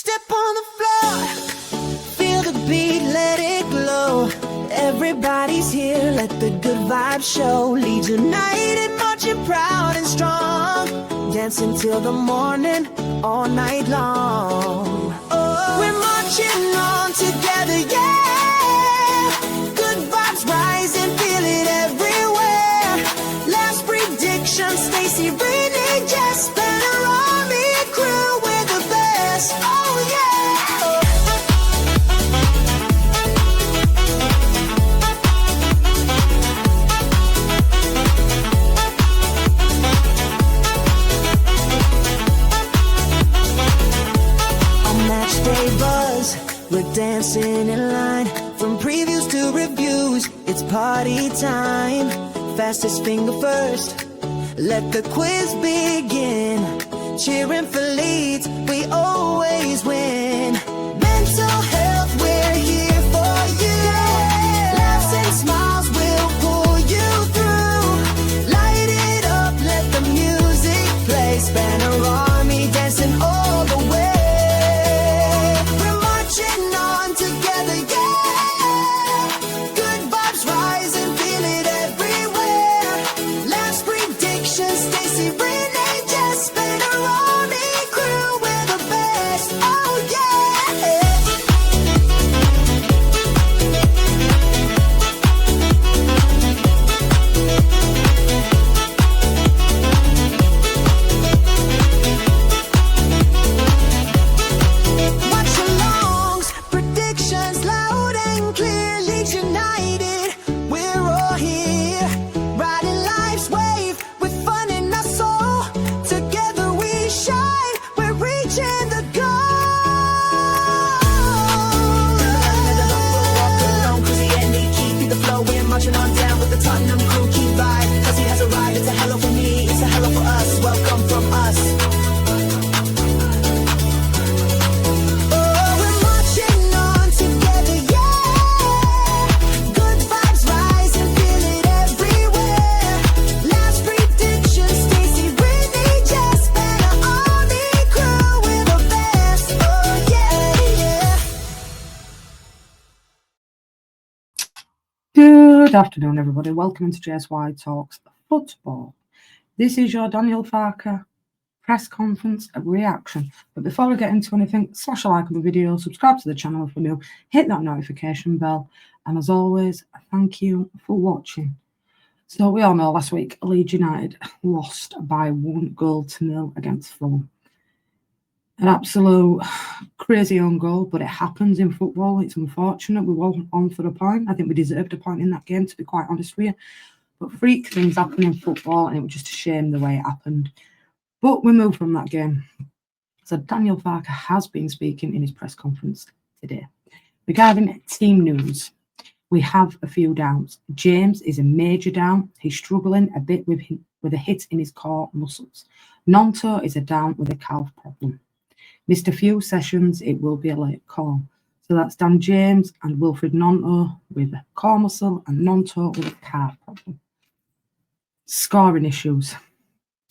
Step on the floor, feel the beat, let it glow. Everybody's here, let the good vibes show. Leeds united, marching proud and strong, dancing till the morning, all night long. Oh, we're marching on together, yeah. Good vibes rising, feel it everywhere. Last prediction, Stacey Ridley, Jess Banner, Army crew, we're the best. Oh yeah. We're dancing in line, from previews to reviews, it's party time. Fastest finger first, let the quiz begin. Cheering for Leeds, we always win. Mental health, we're here for you. Laughs and smiles will pull you through. Light it up, let the music play. Spanner Army dancing all the way. Good afternoon, everybody. Welcome to JSY Talks Football. This is your Daniel Farke press conference reaction. But before we get into anything, smash a like on the video, subscribe to the channel if you're new, hit that notification bell, and as always, thank you for watching. So we all know last week Leeds United lost by 1-0 against Fulham. An absolute crazy own goal, but it happens in football. It's unfortunate. We were on for a point. I think we deserved a point in that game, to be quite honest with you. But freak things happen in football, and it was just a shame the way it happened. But we move from that game. So Daniel Farke has been speaking in his press conference today. Regarding team news, we have a few downs. James is a major down. He's struggling a bit with a hit in his core muscles. Gnonto is a down with a calf problem. Missed a few sessions, it will be a late call. So that's Dan James and Wilfred Gnonto with a core muscle and Gnonto with a calf problem. Scoring issues.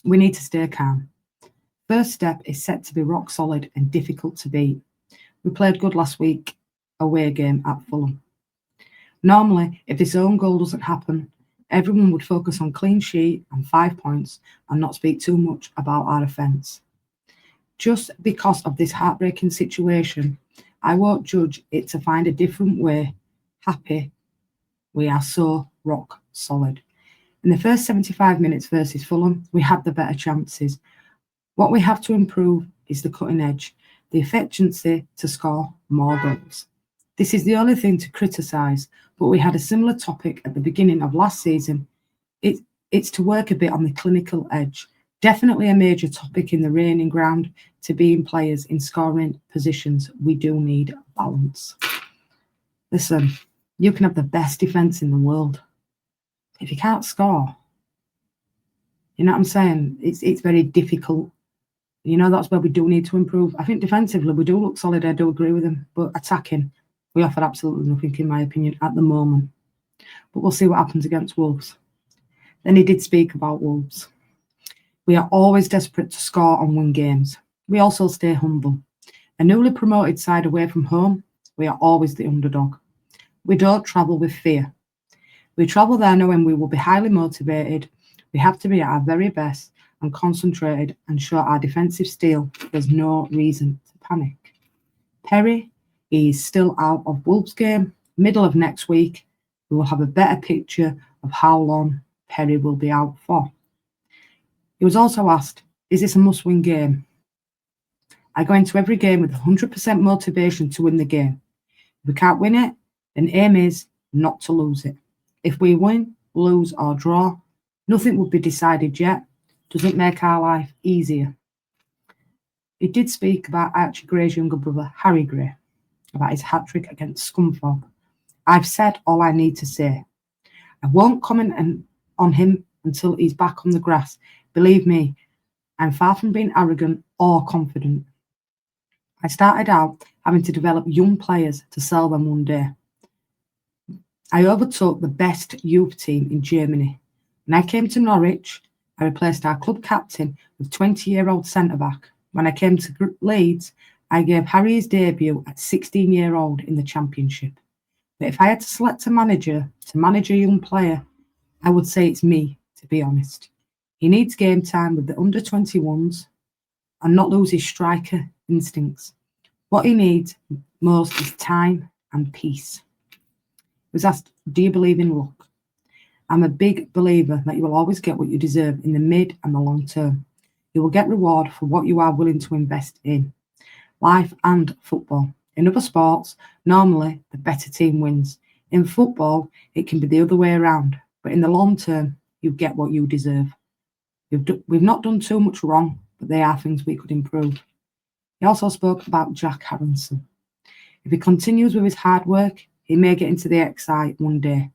We need to stay calm. First step is set to be rock solid and difficult to beat. We played good last week, away game at Fulham. Normally, if this own goal doesn't happen, everyone would focus on clean sheet and 5 points and not speak too much about our offence. Just because of this heartbreaking situation, I won't judge it to find a different way. Happy, we are so rock solid. In the first 75 minutes versus Fulham, we had the better chances. What we have to improve is the cutting edge, the efficiency to score more goals. This is the only thing to criticise, but we had a similar topic at the beginning of last season. It's to work a bit on the clinical edge. Definitely a major topic in the reigning ground to being players in scoring positions. We do need balance. Listen, you can have the best defence in the world. If you can't score, you know what I'm saying? It's very difficult. You know, that's where we do need to improve. I think defensively we do look solid. I do agree with him. But attacking, we offer absolutely nothing, in my opinion, at the moment. But we'll see what happens against Wolves. Then he did speak about Wolves. We are always desperate to score and win games. We also stay humble. A newly promoted side away from home, we are always the underdog. We don't travel with fear. We travel there knowing we will be highly motivated. We have to be at our very best and concentrated and show our defensive steel. There's no reason to panic. Perry is still out of Wolves game. Middle of next week, we will have a better picture of how long Perry will be out for. He was also asked, is this a must-win game? I go into every game with 100% motivation to win the game. If we can't win it, then aim is not to lose it. If we win, lose or draw, nothing will be decided yet. Doesn't make our life easier. He did speak about Archie Gray's younger brother, Harry Gray, about his hat-trick against Scunthorpe. I've said all I need to say. I won't comment on him until he's back on the grass. Believe me, I'm far from being arrogant or confident. I started out having to develop young players to sell them one day. I overtook the best youth team in Germany. When I came to Norwich, I replaced our club captain with 20-year-old centre-back. When I came to Leeds, I gave Harry his debut at 16-year-old in the Championship. But if I had to select a manager to manage a young player, I would say it's me, to be honest. He needs game time with the under-21s and not lose his striker instincts. What he needs most is time and peace. He was asked, do you believe in luck? I'm a big believer that you will always get what you deserve in the mid and the long term. You will get reward for what you are willing to invest in life and football. In other sports, normally the better team wins. In football, it can be the other way around, but in the long term, you get what you deserve. We've not done too much wrong, but they are things we could improve. He also spoke about Jack Harrison. If he continues with his hard work, he may get into the XI one day.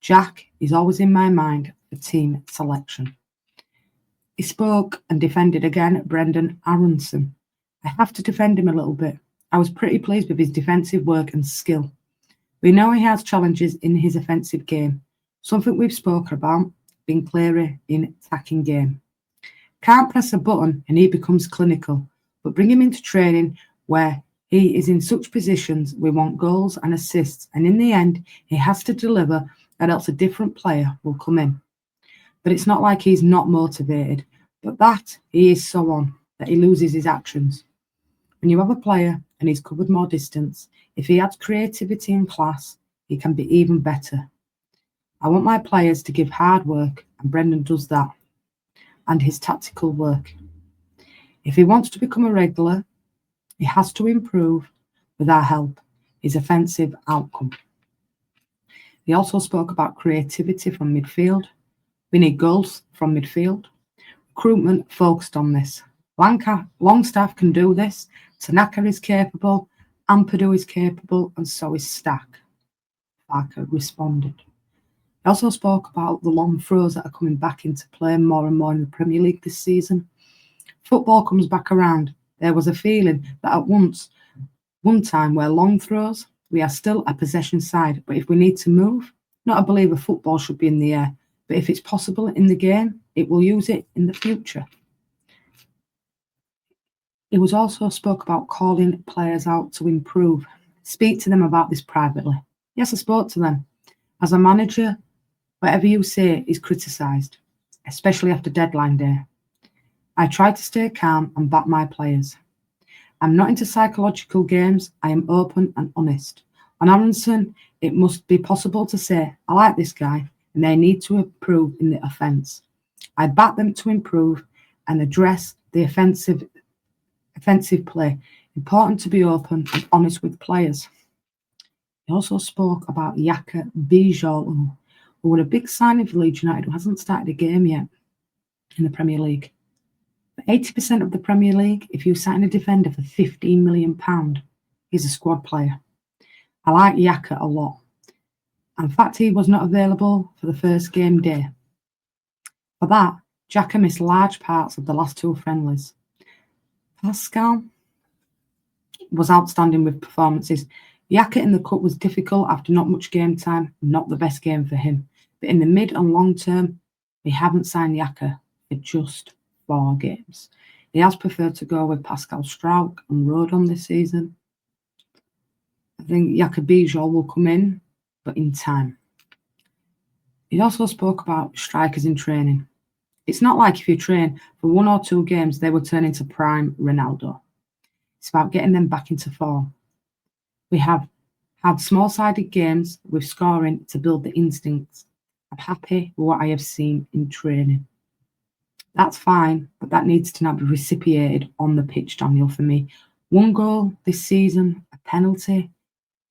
Jack is always in my mind for team selection. He spoke and defended again Brendan Aronson. I have to defend him a little bit. I was pretty pleased with his defensive work and skill. We know he has challenges in his offensive game, something we've spoken about, being clearer in attacking game. Can't press a button and he becomes clinical, but bring him into training where he is in such positions we want goals and assists, and in the end he has to deliver, or else a different player will come in. But it's not like he's not motivated, but that he is so on that he loses his actions. When you have a player and he's covered more distance, if he adds creativity and class, he can be even better. I want my players to give hard work, and Brendan does that, and his tactical work. If he wants to become a regular, he has to improve, with our help, his offensive outcome. He also spoke about creativity from midfield. We need goals from midfield. Recruitment focused on this. Longstaff can do this. Tanaka is capable. Ampadu is capable, and so is Stack. Farke responded. He also spoke about the long throws that are coming back into play more and more in the Premier League this season. Football comes back around. There was a feeling that at one time where long throws, we are still a possession side, but if we need to move, not a believer football should be in the air, but if it's possible in the game, it will use it in the future. He was also spoke about calling players out to improve. Speak to them about this privately. Yes, I spoke to them. As a manager, whatever you say is criticised, especially after deadline day. I try to stay calm and back my players. I'm not into psychological games. I am open and honest. On Aronson, it must be possible to say, I like this guy, and they need to improve in the offence. I back them to improve and address the offensive play. Important to be open and honest with players. He also spoke about Yaka Bijolu, who were a big signing for Leeds United, who hasn't started a game yet in the Premier League. 80% of the Premier League, if you sign a defender for £15 million, he's a squad player. I like Yaka a lot. In fact, he was not available for the first game day. For that, Xhaka missed large parts of the last two friendlies. Pascal was outstanding with performances. Yaka in the cup was difficult after not much game time, not the best game for him. But in the mid and long term, we haven't signed Yaka for just 4 games. He has preferred to go with Pascal Struijk and Rodon this season. I think Jakub will come in, but in time. He also spoke about strikers in training. It's not like if you train for 1 or 2 games, they will turn into prime Ronaldo. It's about getting them back into form. We have had small-sided games with scoring to build the instincts. I'm happy with what I have seen in training. That's fine, but that needs to now be reciprocated on the pitch, Daniel, for me. 1 goal this season, a penalty.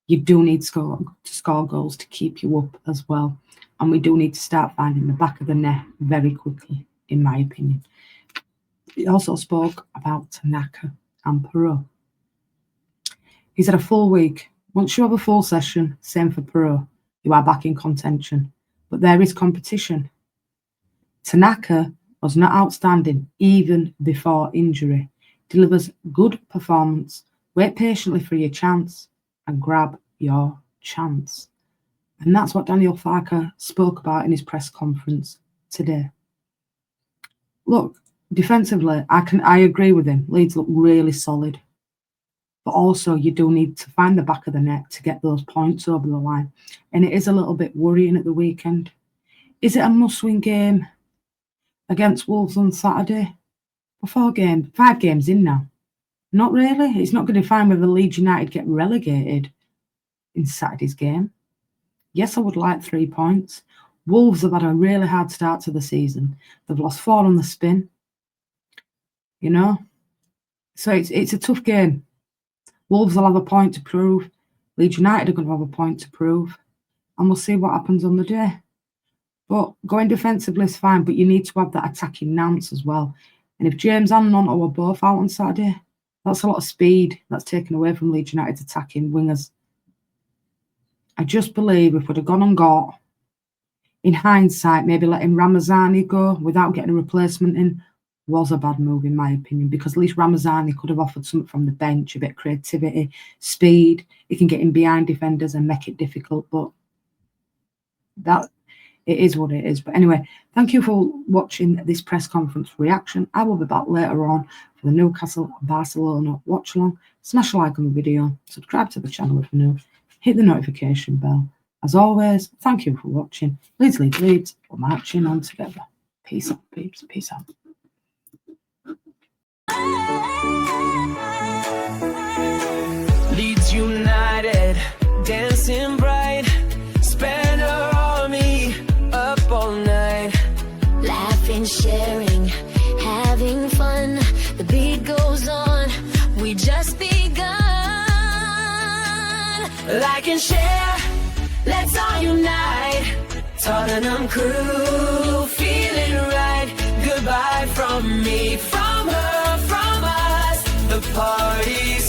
You do need to score goals to keep you up as well. And we do need to start finding the back of the net very quickly, in my opinion. He also spoke about Tanaka and Perot. He's had a full week. Once you have a full session, same for Perot, you are back in contention. But there is competition. Tanaka was not outstanding even before injury. Delivers good performance. Wait patiently for your chance and grab your chance. And that's what Daniel Farke spoke about in his press conference today. Look, defensively, I agree with him. Leeds look really solid. But also, you do need to find the back of the net to get those points over the line. And it is a little bit worrying at the weekend. Is it a must-win game against Wolves on Saturday? 5 games in now. Not really. It's not going to define whether Leeds United get relegated in Saturday's game. Yes, I would like 3 points. Wolves have had a really hard start to the season. They've lost 4 on the spin. You know? So it's a tough game. Wolves will have a point to prove. Leeds United are going to have a point to prove. And we'll see what happens on the day. But going defensively is fine, but you need to have that attacking Nance as well. And if James and Gnonto are both out on Saturday, that's a lot of speed that's taken away from Leeds United's attacking wingers. I just believe if we'd have gone and got, in hindsight, maybe letting Ramazani go without getting a replacement in was a bad move, in my opinion, because at least Ramazani could have offered something from the bench, a bit of creativity, speed. He can get in behind defenders and make it difficult, but that it is what it is. But anyway, thank you for watching this press conference reaction. I will be back later on for the Newcastle-Barcelona watch-along. Smash a like on the video, subscribe to the channel if you're new, hit the notification bell. As always, thank you for watching. Leeds, Leeds, Leeds. We're marching on together. Peace out, peeps. Peace out. Leeds United, dancing bright, spend our army up all night, Laughing, sharing, having fun. The beat goes on, we just begun. like and share, let's all unite, Tottenham crew, feeling right, goodbye from me, from her, from us, the party